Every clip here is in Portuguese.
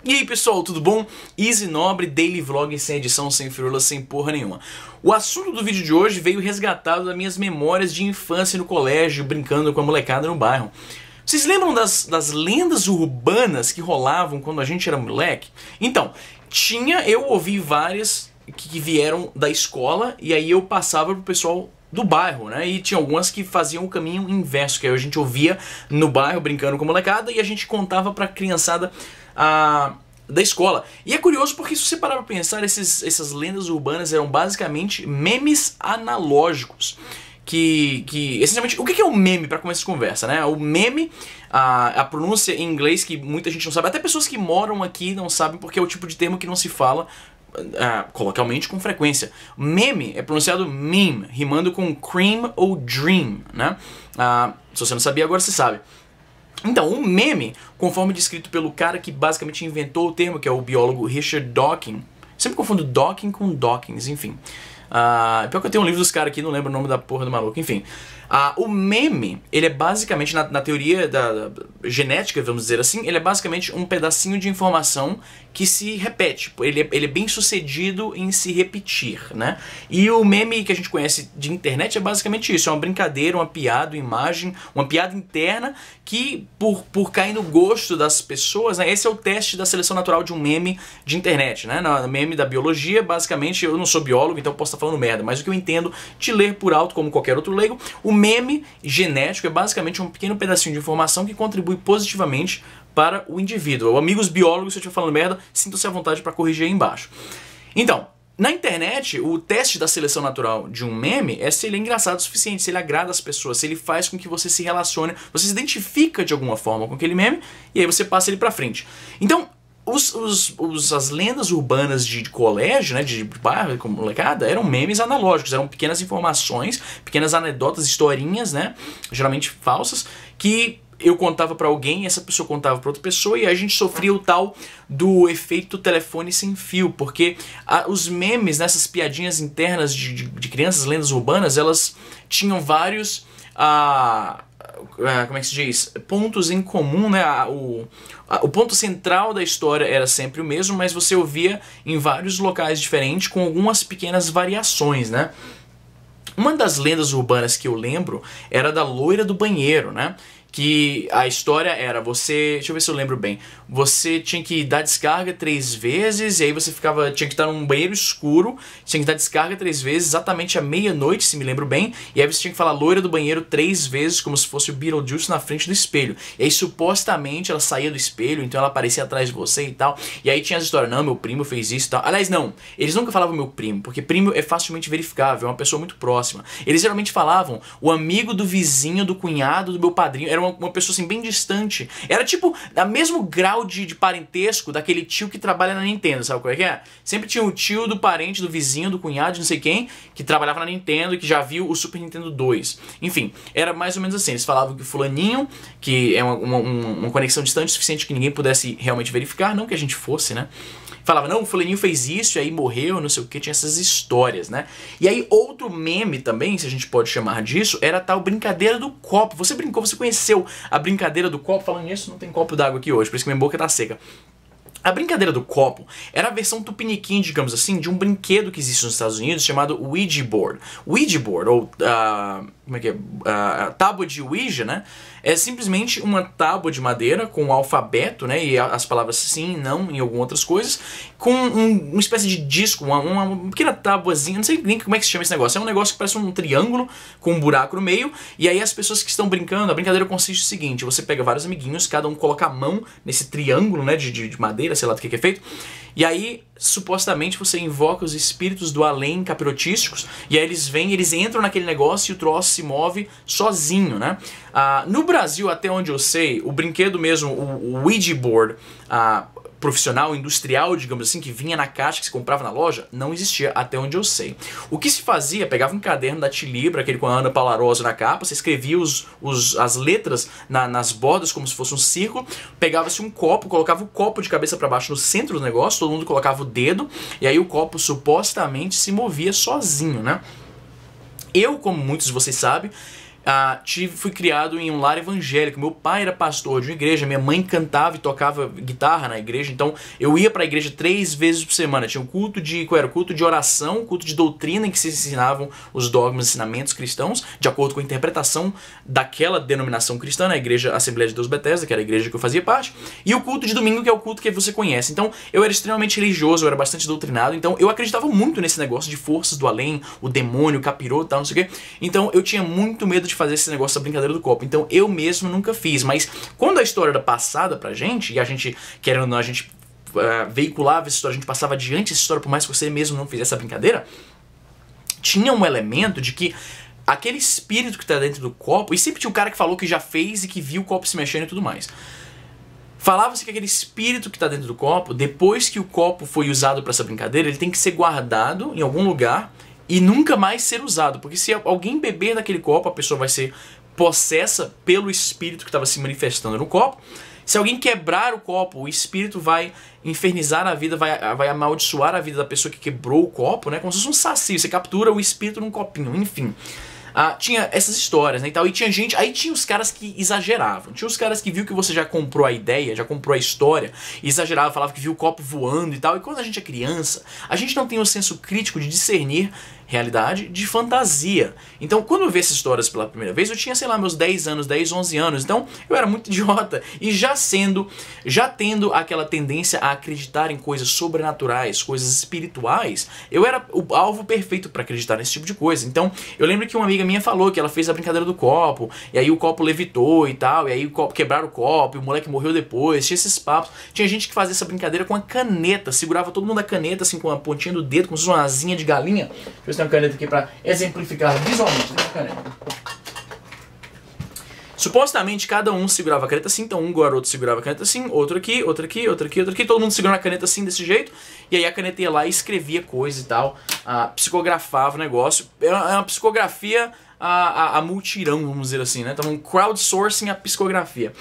E aí pessoal, tudo bom? Easy Nobre, Daily Vlog sem edição, sem firula, sem porra nenhuma. O assunto do vídeo de hoje veio resgatado das minhas memórias de infância no colégio, brincando com a molecada no bairro. Vocês lembram das lendas urbanas que rolavam quando a gente era moleque? Então, eu ouvi várias que vieram da escola e aí eu passava pro pessoal do bairro, né? E tinha algumas que faziam o caminho inverso, que aí a gente ouvia no bairro brincando com a molecada e a gente contava pra criançada da escola. E é curioso porque se você parar pra pensar, essas lendas urbanas eram basicamente memes analógicos. Essencialmente, o que é um meme para começar essa conversa, né? O meme, a pronúncia em inglês que muita gente não sabe, até pessoas que moram aqui não sabem porque é o tipo de termo que não se fala coloquialmente com frequência. Meme é pronunciado meme, rimando com cream ou dream, né? Se você não sabia, agora você sabe. Então, um meme, conforme descrito pelo cara que basicamente inventou o termo, que é o biólogo Richard Dawkins. Sempre confundo Dawkins com Dawkins, enfim. Pior que eu tenho um livro dos caras aqui, não lembro o nome da porra do maluco, enfim. O meme, ele é basicamente, na teoria da genética, vamos dizer assim, ele é basicamente um pedacinho de informação que se repete. Ele é bem sucedido em se repetir, né? E o meme que a gente conhece de internet é basicamente isso, é uma brincadeira, uma piada, uma imagem, uma piada interna que, por cair no gosto das pessoas, né? Esse é o teste da seleção natural de um meme de internet, né? No meme da biologia, basicamente, eu não sou biólogo, então eu posso estar falando merda, mas o que eu entendo de ler por alto, como qualquer outro leigo, o meme genético é basicamente um pequeno pedacinho de informação que contribui positivamente para o indivíduo. Amigos biólogos, se eu estiver falando merda, sintam-se à vontade para corrigir aí embaixo. Então, na internet, o teste da seleção natural de um meme é se ele é engraçado o suficiente, se ele agrada as pessoas, se ele faz com que você se relacione, você se identifica de alguma forma com aquele meme e aí você passa ele para frente. Então, as lendas urbanas de colégio, né, de bairro, como molecada, eram memes analógicos, eram pequenas informações, pequenas anedotas, historinhas, né, geralmente falsas, que eu contava pra alguém, essa pessoa contava pra outra pessoa e a gente sofria o tal do efeito telefone sem fio, porque os memes, nessas piadinhas internas de crianças, lendas urbanas, elas tinham vários como é que se diz? Pontos em comum, né? O ponto central da história era sempre o mesmo, mas você ouvia em vários locais diferentes com algumas pequenas variações, né? Uma das lendas urbanas que eu lembro era da loira do banheiro, né? Que a história era deixa eu ver se eu lembro bem, você tinha que dar descarga 3 vezes e aí você tinha que estar num banheiro escuro, tinha que dar descarga 3 vezes exatamente à meia-noite, se me lembro bem, e aí você tinha que falar loira do banheiro 3 vezes como se fosse o Beetlejuice na frente do espelho, e aí supostamente ela saía do espelho, então ela aparecia atrás de você e tal, e aí tinha as histórias, não, meu primo fez isso e tal, aliás não, eles nunca falavam meu primo, porque primo é facilmente verificável, é uma pessoa muito próxima, eles geralmente falavam o amigo do vizinho, do cunhado, do meu padrinho, era uma pessoa assim bem distante. Era tipo, a mesmo grau de parentesco daquele tio que trabalha na Nintendo, sabe qual é que é? Sempre tinha o tio do parente, do vizinho, do cunhado, de não sei quem, que trabalhava na Nintendo e que já viu o Super Nintendo 2. Enfim, era mais ou menos assim. Eles falavam que o fulaninho, que é uma conexão distante o suficiente que ninguém pudesse realmente verificar, não que a gente fosse, né? Falava, não, o fulaninho fez isso e aí morreu, não sei o que, tinha essas histórias, né? E aí outro meme também, se a gente pode chamar disso, era a tal brincadeira do copo. Você brincou, você conheceu a brincadeira do copo? Falando nisso, não tem copo d'água aqui hoje, por isso que minha boca tá seca. A brincadeira do copo era a versão tupiniquim, digamos assim, de um brinquedo que existe nos Estados Unidos chamado Ouija Board. Ouija Board, ou como é que é? Tábua de Ouija, né? É simplesmente uma tábua de madeira com o alfabeto, né? E as palavras sim, não e algumas outras coisas, com uma espécie de disco, uma pequena tábuazinha, não sei nem como é que se chama esse negócio. É um negócio que parece um triângulo com um buraco no meio, e aí as pessoas que estão brincando, a brincadeira consiste no seguinte: você pega vários amiguinhos, cada um coloca a mão nesse triângulo, né? De madeira, sei lá do que é feito, e aí supostamente você invoca os espíritos do além capirotísticos, e aí eles entram naquele negócio e o troço se move sozinho, né? No Brasil, até onde eu sei, o brinquedo mesmo, o Ouija Board profissional, industrial, digamos assim, que vinha na caixa, que se comprava na loja, não existia, até onde eu sei. O que se fazia, pegava um caderno da Tilibra, aquele com a Ana Paula Rosa na capa, você escrevia as letras nas bordas como se fosse um círculo, pegava-se um copo, colocava o copo de cabeça para baixo no centro do negócio, todo mundo colocava o dedo, e aí o copo supostamente se movia sozinho, né? Eu, como muitos de vocês sabem, fui criado em um lar evangélico. Meu pai era pastor de uma igreja, minha mãe cantava e tocava guitarra na igreja, então eu ia pra igreja 3 vezes por semana. Tinha um culto culto de oração, culto de doutrina em que se ensinavam os dogmas e ensinamentos cristãos, de acordo com a interpretação daquela denominação cristã, na igreja Assembleia de Deus Bethesda, que era a igreja que eu fazia parte, e o culto de domingo, que é o culto que você conhece. Então eu era extremamente religioso, eu era bastante doutrinado, então eu acreditava muito nesse negócio de forças do além, o demônio, o capiroto e tal, não sei o quê. Então eu tinha muito medo de fazer esse negócio da brincadeira do copo. Então eu mesmo nunca fiz. Mas quando a história era passada pra gente, e a gente, querendo ou não, a gente veiculava essa história, a gente passava adiante essa história, por mais que você mesmo não fizesse essa brincadeira, tinha um elemento de que aquele espírito que tá dentro do copo, e sempre tinha um cara que falou que já fez e que viu o copo se mexendo e tudo mais. Falava-se que aquele espírito que tá dentro do copo, depois que o copo foi usado pra essa brincadeira, ele tem que ser guardado em algum lugar e nunca mais ser usado, porque se alguém beber daquele copo, a pessoa vai ser possessa pelo espírito que estava se manifestando no copo. Se alguém quebrar o copo, o espírito vai infernizar a vida, vai amaldiçoar a vida da pessoa que quebrou o copo, né? Como se fosse um saci, você captura o espírito num copinho, enfim. Tinha essas histórias, né, e tal, e tinha gente, aí tinha os caras que exageravam, tinha os caras que viu que você já comprou a ideia, já comprou a história, e exagerava, falava que viu o copo voando e tal, e quando a gente é criança, a gente não tem o senso crítico de discernir realidade de fantasia. Então, quando eu vi essas histórias pela primeira vez, eu tinha, sei lá, meus 10 anos, 10, 11 anos, então eu era muito idiota, e já tendo aquela tendência a acreditar em coisas sobrenaturais, coisas espirituais, eu era o alvo perfeito para acreditar nesse tipo de coisa. Então, eu lembro que uma amiga minha falou que ela fez a brincadeira do copo, e aí o copo levitou e tal, e aí quebraram o copo, e o moleque morreu depois, tinha esses papos. Tinha gente que fazia essa brincadeira com a caneta, segurava todo mundo a caneta, assim, com a pontinha do dedo, como se fosse uma asinha de galinha. Deixa eu ver se tem uma caneta aqui pra exemplificar visualmente. Tem uma caneta. Supostamente cada um segurava a caneta assim, então um garoto segurava a caneta assim, outro aqui, outro aqui, outro aqui, outro aqui, todo mundo segurando a caneta assim, desse jeito, e aí a caneta ia lá e escrevia coisa e tal, psicografava o negócio. É uma psicografia a multirão, vamos dizer assim, né? Então um crowdsourcing a psicografia.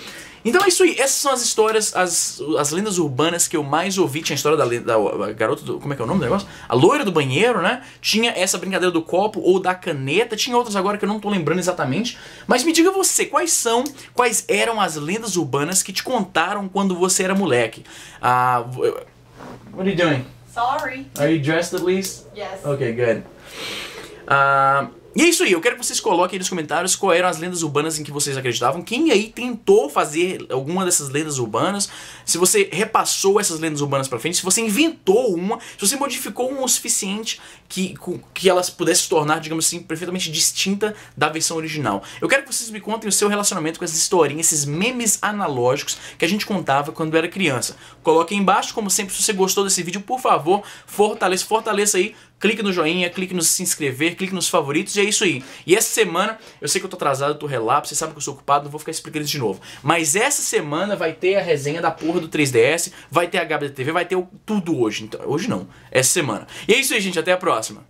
Então é isso aí, essas são as histórias, as lendas urbanas que eu mais ouvi. Tinha a história da garota do... Como é que é o nome do negócio? A loira do banheiro, né? Tinha essa brincadeira do copo ou da caneta. Tinha outras agora que eu não tô lembrando exatamente. Mas me diga você, quais eram as lendas urbanas que te contaram quando você era moleque? What are you doing? Sorry. Are you dressed at least? Yes. Okay, good. E é isso aí, eu quero que vocês coloquem aí nos comentários quais eram as lendas urbanas em que vocês acreditavam. Quem aí tentou fazer alguma dessas lendas urbanas, se você repassou essas lendas urbanas pra frente, se você inventou uma, se você modificou uma o suficiente que elas pudessem se tornar, digamos assim, perfeitamente distinta da versão original. Eu quero que vocês me contem o seu relacionamento com essas historinhas, esses memes analógicos que a gente contava quando era criança. Coloque aí embaixo, como sempre, se você gostou desse vídeo, por favor, fortaleça aí. Clique no joinha, clique no se inscrever, clique nos favoritos e é isso aí. E essa semana, eu sei que eu tô atrasado, eu tô relapso, vocês sabem que eu sou ocupado, não vou ficar explicando isso de novo. Mas essa semana vai ter a resenha da porra do 3DS, vai ter a HBTV, vai ter tudo hoje. Então, hoje não, essa semana. E é isso aí, gente, até a próxima.